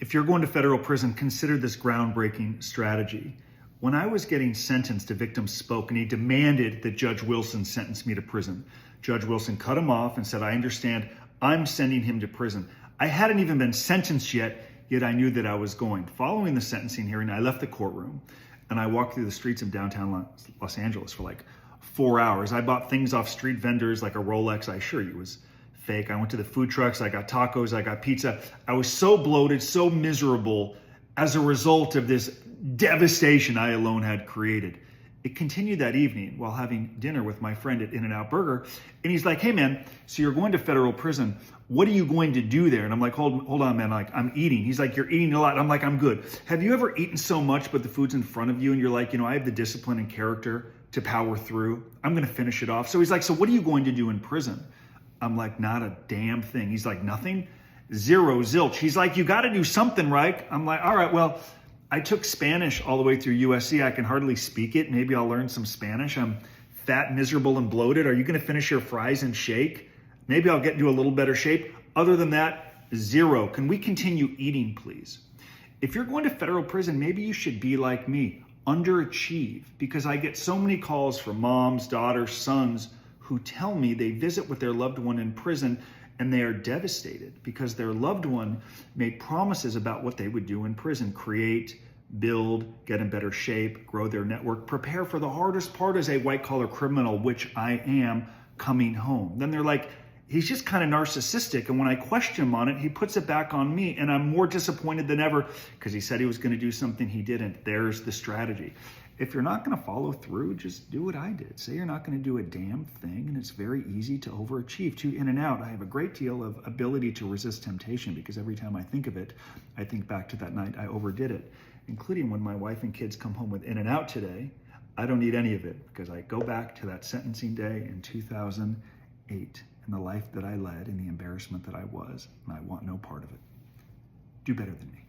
If you're going to federal prison, consider this groundbreaking strategy. When I was getting sentenced, a victim spoke and he demanded that Judge Wilson sentence me to prison. Judge Wilson cut him off and said, I understand, I'm sending him to prison. I hadn't even been sentenced yet I knew that I was going. Following the sentencing hearing, I left the courtroom and I walked through the streets of downtown Los Angeles for like 4 hours. I bought things off street vendors like a Rolex. I assure you it was fake. I went to the food trucks, I got tacos, I got pizza. I was so bloated, so miserable as a result of this devastation I alone had created. It continued that evening while having dinner with my friend at In-N-Out Burger. And he's like, hey man, so you're going to federal prison. What are you going to do there? And I'm like, hold on, man. Like, I'm eating. He's like, you're eating a lot. I'm like, I'm good. Have you ever eaten so much, but the food's in front of you and you're like, I have the discipline and character to power through. I'm going to finish it off. So he's like, so what are you going to do in prison? I'm like, not a damn thing. He's like, nothing? Zero, zilch. He's like, you got to do something, right? I'm like, all right, well, I took Spanish all the way through USC. I can hardly speak it. Maybe I'll learn some Spanish. I'm fat, miserable, and bloated. Are you going to finish your fries and shake? Maybe I'll get into a little better shape. Other than that, zero. Can we continue eating, please? If you're going to federal prison, maybe you should be like me, underachieve, because I get so many calls from moms, daughters, sons who tell me they visit with their loved one in prison and they are devastated because their loved one made promises about what they would do in prison: create, build, get in better shape, grow their network, prepare for the hardest part as a white-collar criminal, which I am, coming home. Then they're like, he's just kind of narcissistic. And when I question him on it, he puts it back on me. And I'm more disappointed than ever because he said he was going to do something he didn't. There's the strategy. If you're not going to follow through, just do what I did. Say you're not going to do a damn thing, and it's very easy to overachieve. To In-N-Out, I have a great deal of ability to resist temptation because every time I think of it, I think back to that night I overdid it, including when my wife and kids come home with In-N-Out today. I don't need any of it because I go back to that sentencing day in 2008 and the life that I led and the embarrassment that I was, and I want no part of it. Do better than me.